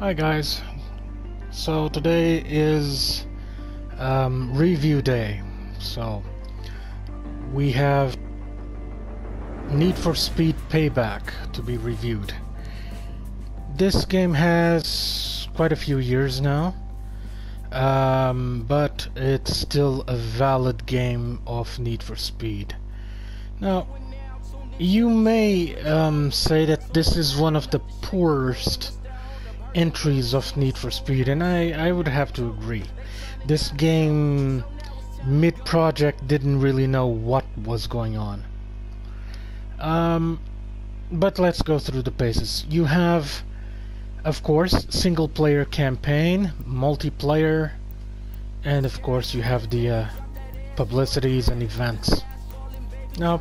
Hi guys, so today is review day. So we have Need for Speed Payback to be reviewed. This game has quite a few years now, but it's still a valid game of Need for Speed. Now, you may say that this is one of the poorest entries of Need for Speed, and I would have to agree. This game, mid-project, didn't really know what was going on. But let's go through the paces. You have, of course, single-player campaign, multiplayer, and of course you have the publicities and events. Now,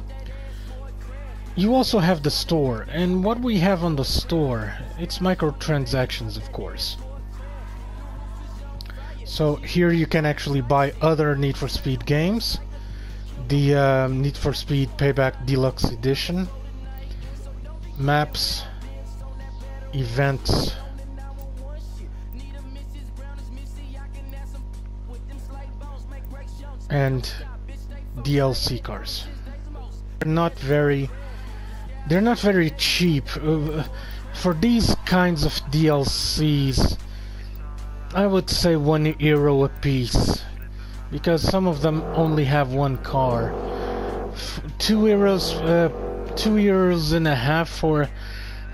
you also have the store, and what we have on the store, it's microtransactions, of course. So here you can actually buy other Need for Speed games. The Need for Speed Payback Deluxe Edition, maps, events, and DLC cars. They're not very cheap. For these kinds of DLCs, I would say €1 a piece, because some of them only have one car. €2, €2.50 for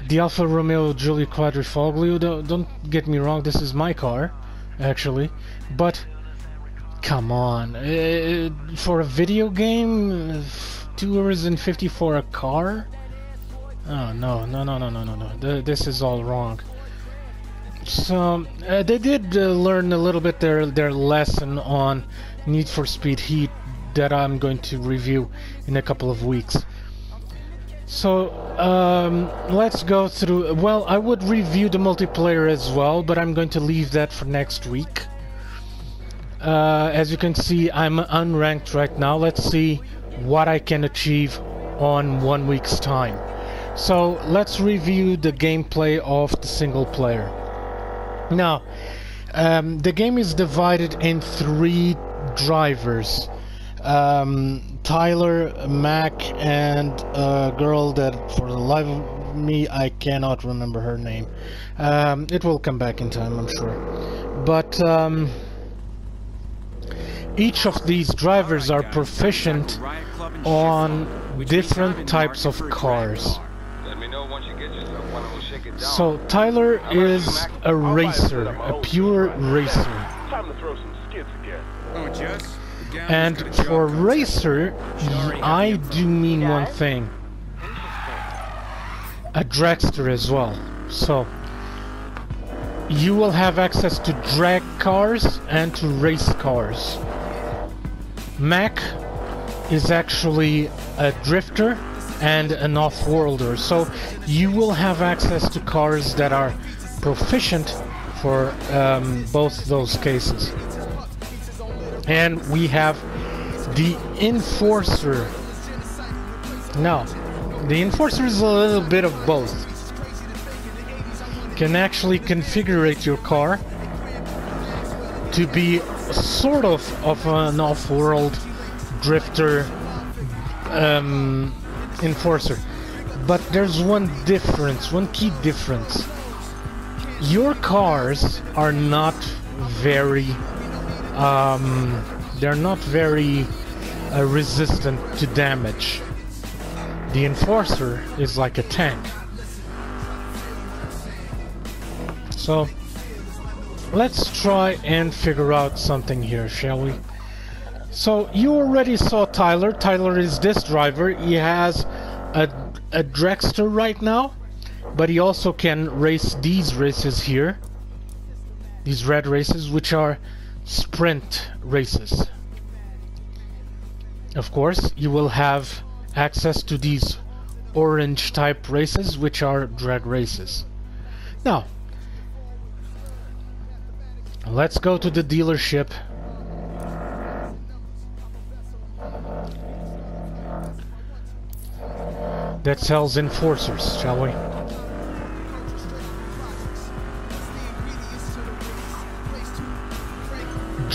the Alfa Romeo Giulia Quadrifoglio. Don't get me wrong, this is my car, actually, but come on, for a video game, €2.50 for a car? Oh no. This is all wrong. So they did learn a little bit their lesson on Need for Speed Heat that I'm going to review in a couple of weeks. So let's go through. Well, I would review the multiplayer as well, but I'm going to leave that for next week. As you can see, I'm unranked right now. Let's see what I can achieve on 1 week's time. So let's review the gameplay of the single player. Now, the game is divided in 3 drivers. Tyler, Mac, and a girl that for the life of me I cannot remember her name. It will come back in time, I'm sure. But each of these drivers are proficient on different types of cars. So Tyler is a racer, a pure racer. And for racer, I do mean one thing: a dragster as well. So you will have access to drag cars and to race cars. Mac is actually a drifter and an off-worlder, so you will have access to cars that are proficient for both those cases. And we have the Enforcer. Now, the Enforcer is a little bit of both. You can actually configure your car to be sort of an off-world drifter enforcer, but there's one key difference. Your cars are not very resistant to damage. The Enforcer is like a tank. So let's try and figure out something here, shall we? So you already saw Tyler. Tyler is this driver. He has a dragster right now, but he also can race these races here, these red races, which are sprint races. Of course, you will have access to these orange type races, which are drag races. Now, let's go to the dealership. That sells Enforcers, shall we?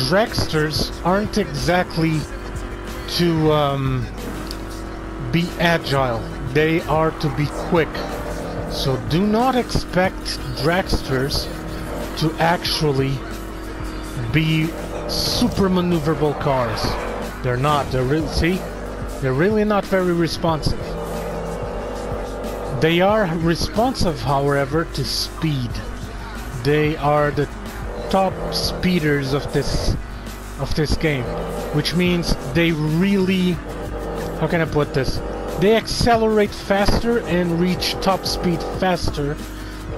dragsters aren't exactly to be agile. They are to be quick. So do not expect dragsters to actually be super maneuverable cars. They're not. They're really, see? They're really not very responsive. They are responsive, however, to speed. They are the top speeders of this game, which means they really, how can I put this? They accelerate faster and reach top speed faster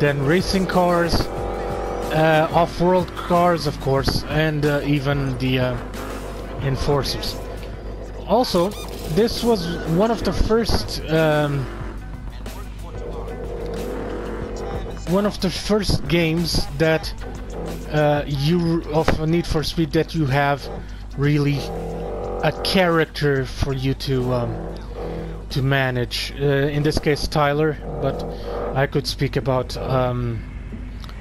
than racing cars, off-road cars, of course, and even the enforcers. Also, this was one of the first games that you of Need for Speed that you have really a character for you to manage. In this case, Tyler, but I could speak about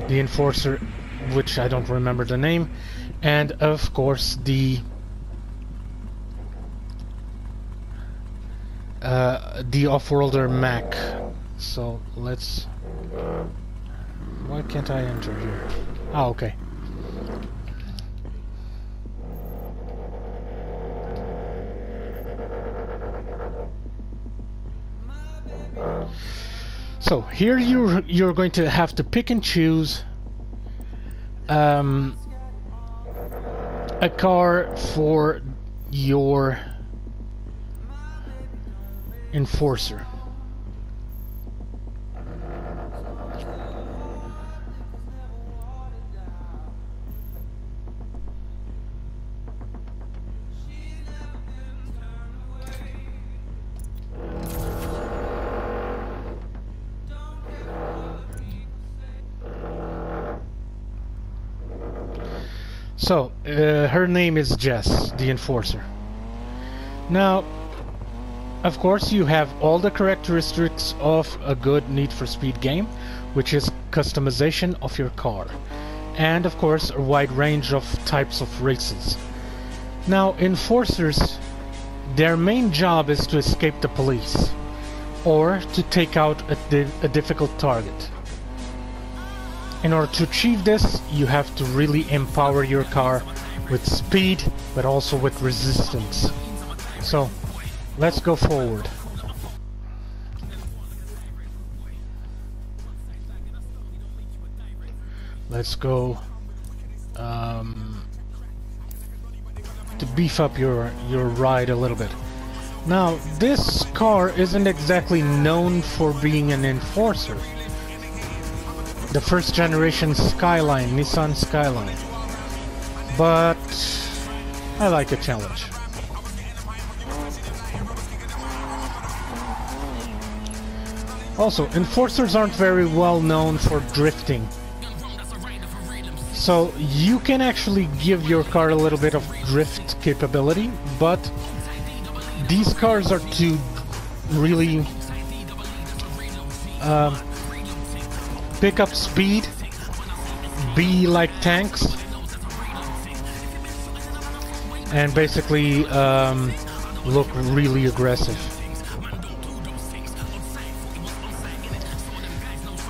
the enforcer, which I don't remember the name, and of course the off-worlder Mac. So let's. Why can't I enter here? Ah, okay. So here you're going to have to pick and choose a car for your enforcer. So, her name is Jess, the enforcer. Now, of course, you have all the characteristics of a good Need for Speed game, which is customization of your car, and of course, a wide range of types of races. Now, enforcers, their main job is to escape the police, or to take out a difficult target. In order to achieve this, you have to really empower your car with speed, but also with resistance. So, let's go forward. Let's go to beef up your ride a little bit. Now, this car isn't exactly known for being an enforcer. The first generation Skyline, Nissan Skyline. But I like a challenge. Also, enforcers aren't very well known for drifting. So you can actually give your car a little bit of drift capability, but these cars are to really pick up speed, be like tanks, and basically look really aggressive.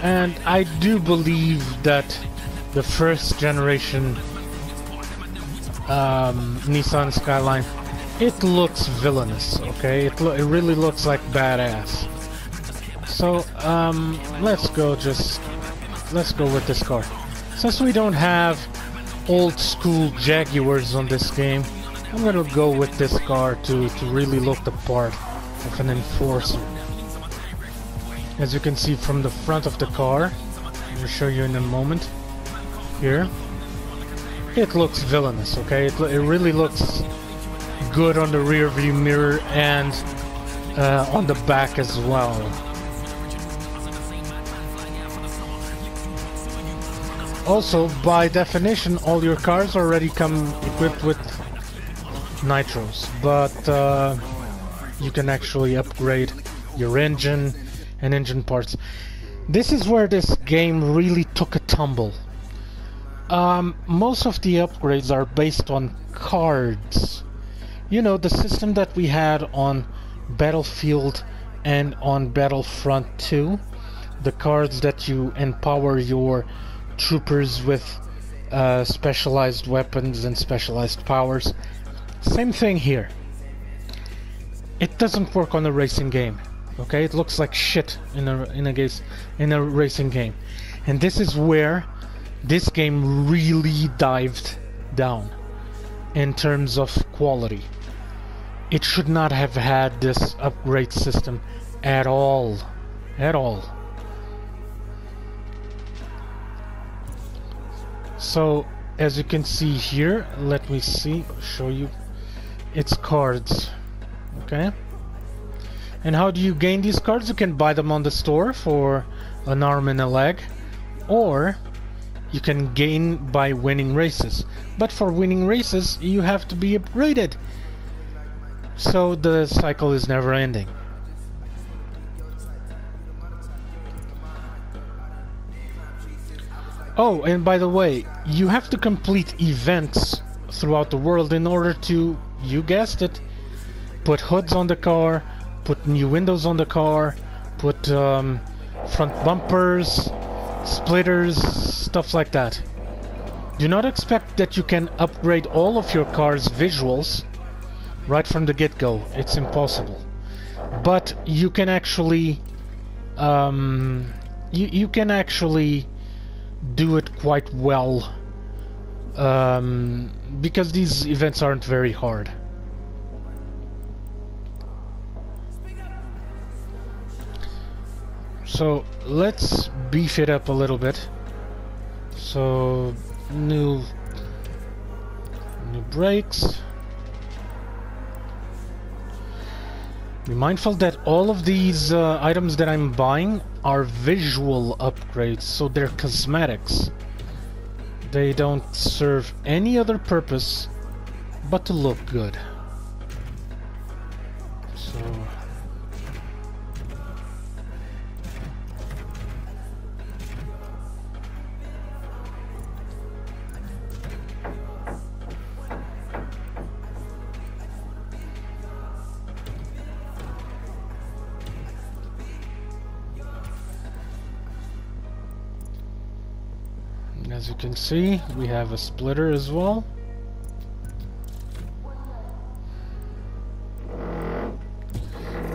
And I do believe that the first generation Nissan Skyline, it looks villainous, okay? It really looks like badass. So let's go with this car. Since we don't have old school Jaguars on this game, I'm gonna go with this car to really look the part of an enforcer. As you can see from the front of the car, I'll show you in a moment. Here, it looks villainous, okay? It really looks good on the rear view mirror and on the back as well. Also, by definition, all your cars already come equipped with nitros, but you can actually upgrade your engine and engine parts. This is where this game really took a tumble. Most of the upgrades are based on cards. You know, the system that we had on Battlefield and on Battlefront 2. The cards that you empower your troopers with specialized weapons and specialized powers. Same thing here. It doesn't work on a racing game. Okay, it looks like shit in a racing game, and this is where this game really dived down in terms of quality. It should not have had this upgrade system at all. At all. So, as you can see here, let me show you its cards. Okay? And how do you gain these cards? You can buy them on the store for an arm and a leg, or you can gain by winning races. But for winning races, you have to be upgraded. So the cycle is never ending. Oh, and by the way, you have to complete events throughout the world in order to, you guessed it, put hoods on the car, put new windows on the car, put front bumpers, splitters, stuff like that. Do not expect that you can upgrade all of your car's visuals right from the get-go. It's impossible. But you can actually you can actually do it quite well, because these events aren't very hard. So let's beef it up a little bit. So new brakes. Be mindful that all of these items that I'm buying are visual upgrades, so they're cosmetics. They don't serve any other purpose but to look good. So as you can see, we have a splitter as well.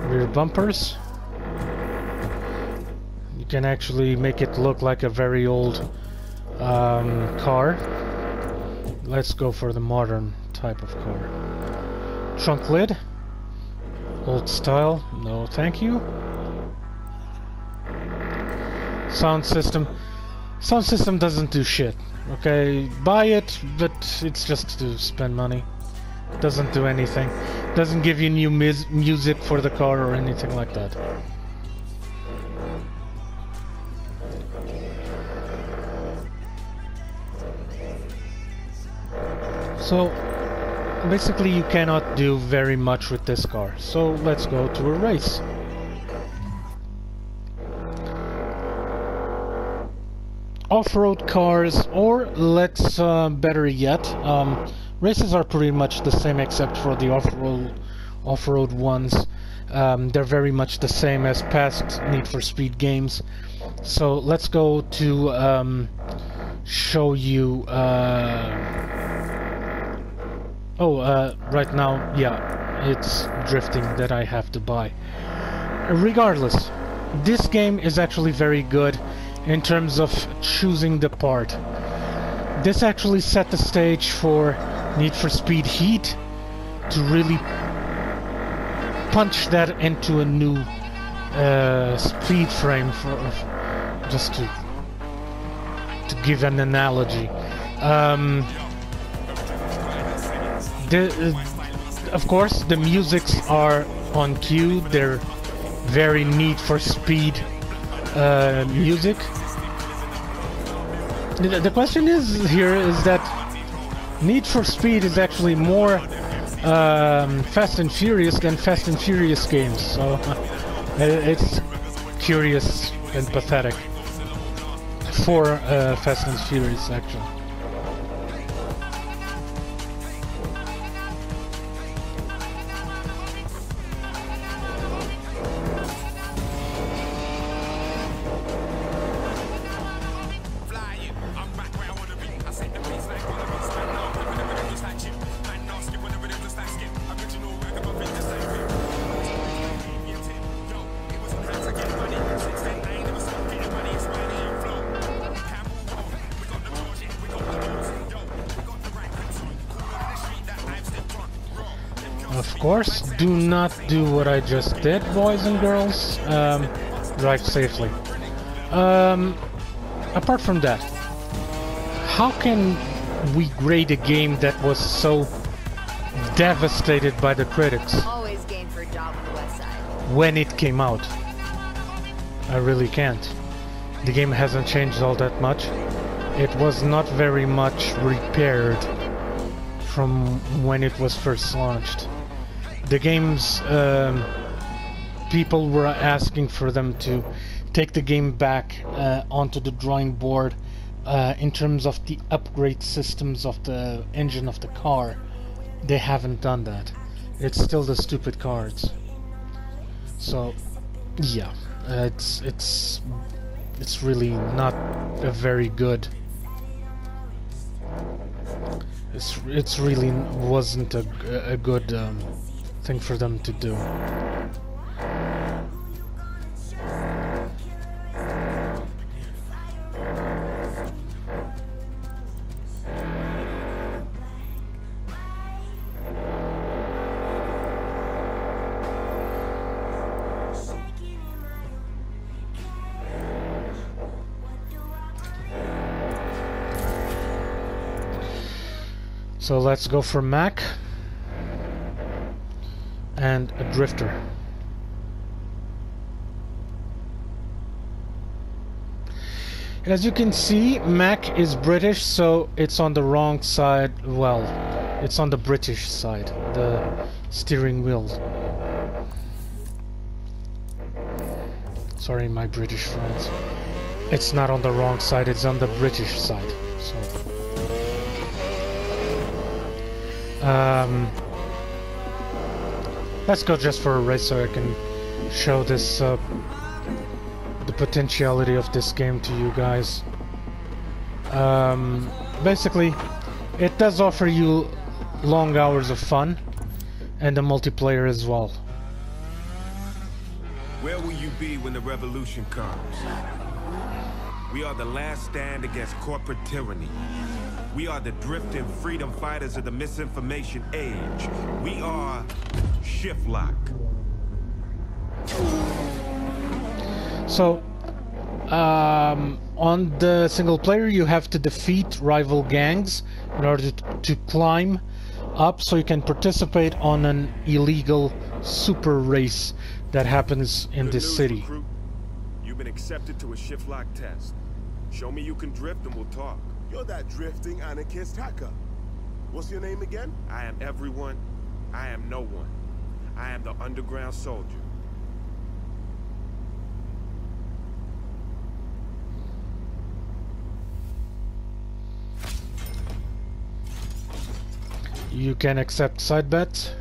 Rear bumpers. You can actually make it look like a very old car. Let's go for the modern type of car. Trunk lid. Old style. No, thank you. Sound system. Sound system doesn't do shit. Okay, buy it, but it's just to spend money. Doesn't do anything. Doesn't give you new music for the car or anything like that. So basically you cannot do very much with this car. So let's go to a race. Off-road cars, or let's better yet, races are pretty much the same except for the off-road ones. They're very much the same as past Need for Speed games. So let's go to show you right now, yeah, it's drifting that I have to buy. Regardless, this game is actually very good in terms of choosing the part. This actually set the stage for Need for Speed Heat to really punch that into a new speed frame, just to give an analogy. Of course, the musics are on cue. They're very Need for Speed music. The question is that Need for Speed is actually more Fast and Furious than Fast and Furious games, so it's curious and pathetic for Fast and Furious, actually. Of course, do not do what I just did, boys and girls. Drive safely. Apart from that, how can we grade a game that was so devastated by the critics Always game for a job on the west side. when it came out? I really can't. The game hasn't changed all that much. It was not very much repaired from when it was first launched. The game's people were asking for them to take the game back onto the drawing board in terms of the upgrade systems of the engine of the car. They haven't done that. It's still the stupid cards. So, yeah, it's really not a very good. It's really wasn't a good thing for them to do. So let's go for Mac and a drifter. As you can see, Mac is British, so it's on the wrong side. Well, it's on the British side, the steering wheel. Sorry, my British friends. It's not on the wrong side, it's on the British side. So. Let's go just for a race so I can show this the potentiality of this game to you guys. Basically, it does offer you long hours of fun and the multiplayer as well. Where will you be when the revolution comes? We are the last stand against corporate tyranny. We are the drifting freedom fighters of the misinformation age. We are Shift Lock. So, on the single player, you have to defeat rival gangs in order to climb up so you can participate on an illegal super race that happens in this city. Recruit. You've been accepted to a Shift Lock test. Show me you can drift and we'll talk. You're that drifting anarchist hacker. What's your name again? I am everyone. I am no one. I am the underground soldier. You can accept side bets.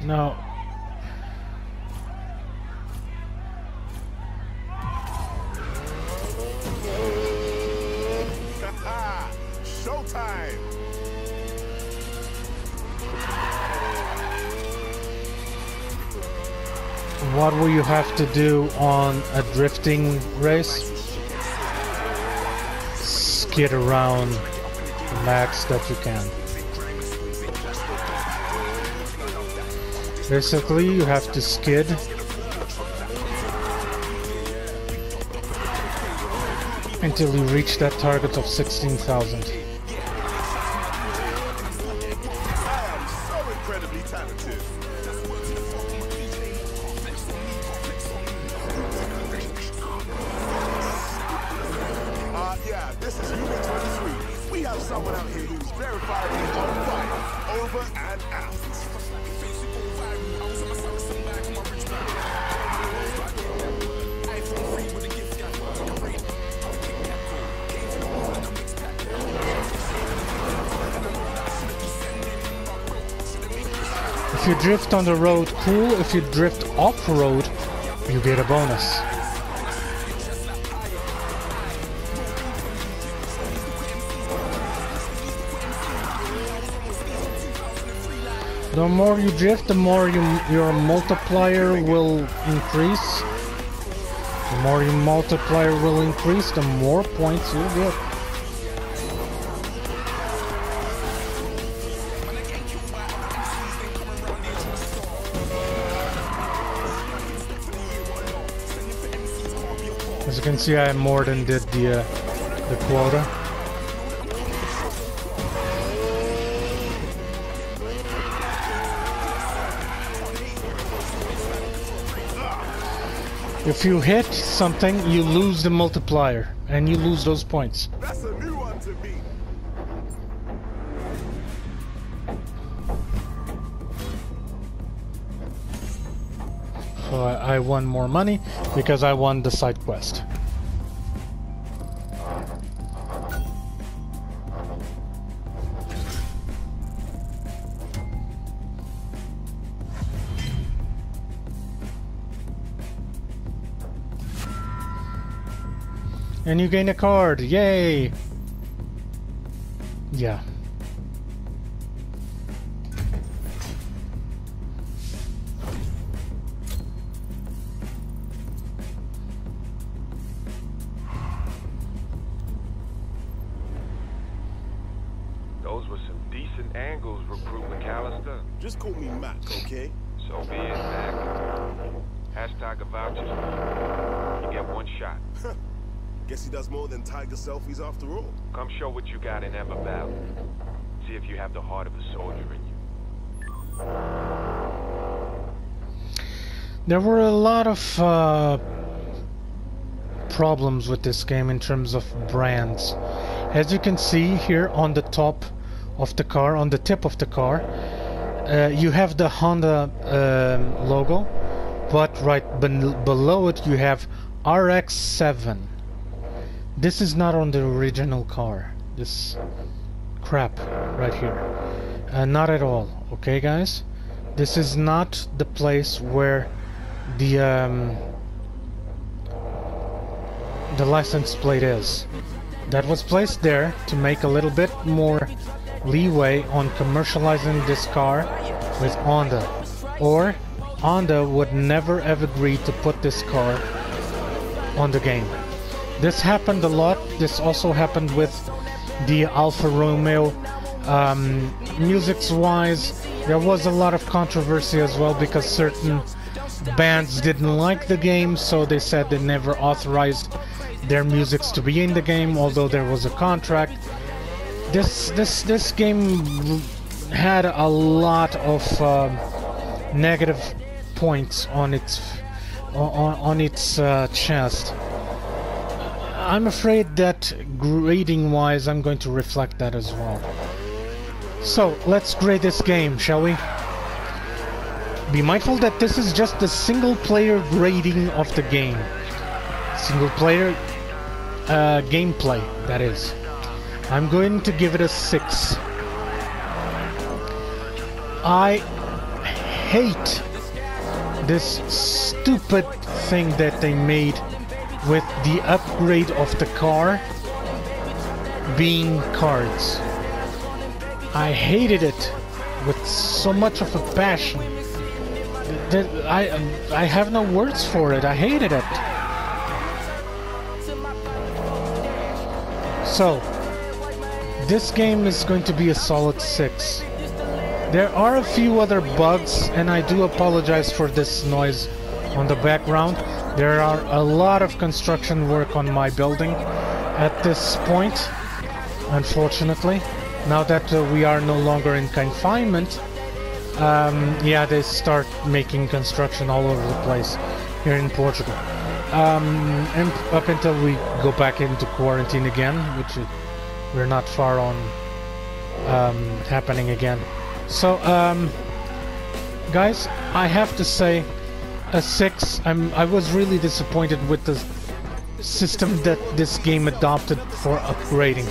No. Showtime! What will you have to do on a drifting race? Skid around the max that you can. Basically, you have to skid until you reach that target of 16,000. I am so incredibly talented. Yeah, this is Unit 23. We have someone out here who's verifiably on fire, over and out. If you drift on the road, cool. If you drift off-road, you get a bonus. The more you drift, the more your multiplier will increase. The more your multiplier will increase, the more points you'll get. you can see, I more than did the quota. If you hit something, you lose the multiplier, and you lose those points. That's a new one to beat. So I won more money because I won the side quest. And you gain a card, yay! Yeah. Those were some decent angles, Recruit McAllister. Just call me Mac, okay? So be it, Mac. Hashtag a voucher. You get one shot. Guess he does more than tiger selfies after all. Come show what you got in Emma Valley. See if you have the heart of a soldier in you. There were a lot of problems with this game in terms of brands. As you can see here on the top of the car, on the tip of the car, you have the Honda logo, but right below it you have RX-7. This is not on the original car. This crap right here. Not at all. Okay, guys? This is not the place where the license plate is. That was placed there to make a little bit more leeway on commercializing this car with Honda. Or Honda would never have agreed to put this car on the game. This happened a lot. This also happened with the Alfa Romeo. Music-wise, there was a lot of controversy as well because certain bands didn't like the game, so they said they never authorized their musics to be in the game, although there was a contract. This game had a lot of negative points on its chest. I'm afraid that grading-wise, I'm going to reflect that as well. So, let's grade this game, shall we? Be mindful that this is just the single-player grading of the game. Single-player gameplay, that is. I'm going to give it a 6. I hate this stupid thing that they made with the upgrade of the car being cards. I hated it with so much of a passion that I have no words for it. I hated it. So this game is going to be a solid 6. There are a few other bugs, and I do apologize for this noise on the background. There are a lot of construction work on my building at this point, unfortunately. Now that we are no longer in confinement, yeah, they start making construction all over the place here in Portugal. And up until we go back into quarantine again, which we're not far on happening again. So, guys, I have to say, a 6. I was really disappointed with the system that this game adopted for upgrading.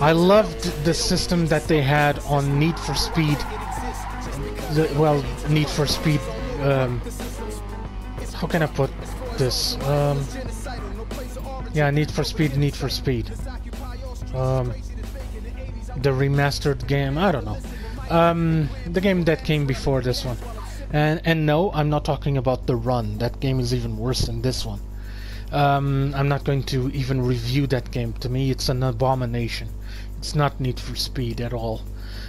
I loved the system that they had on Need for Speed. Need for Speed. How can I put this? Yeah, Need for Speed. The remastered game. I don't know. The game that came before this one. And no, I'm not talking about The Run. That game is even worse than this one. I'm not going to even review that game. To me, it's an abomination. It's not Need for Speed at all.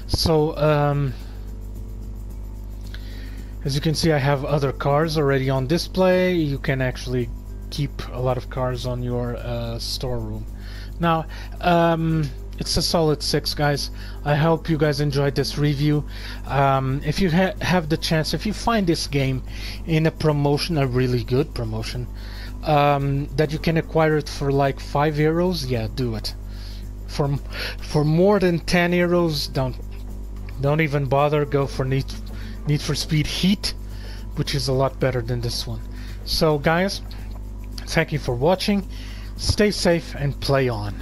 So, as you can see, I have other cars already on display. You can actually keep a lot of cars on your storeroom. Now, it's a solid 6, guys. I hope you guys enjoyed this review. If you have the chance, if you find this game in a promotion, a really good promotion, that you can acquire it for like €5, yeah, do it. For more than €10, don't even bother. Go for Need for Speed Heat, which is a lot better than this one. So guys, thank you for watching. Stay safe and play on.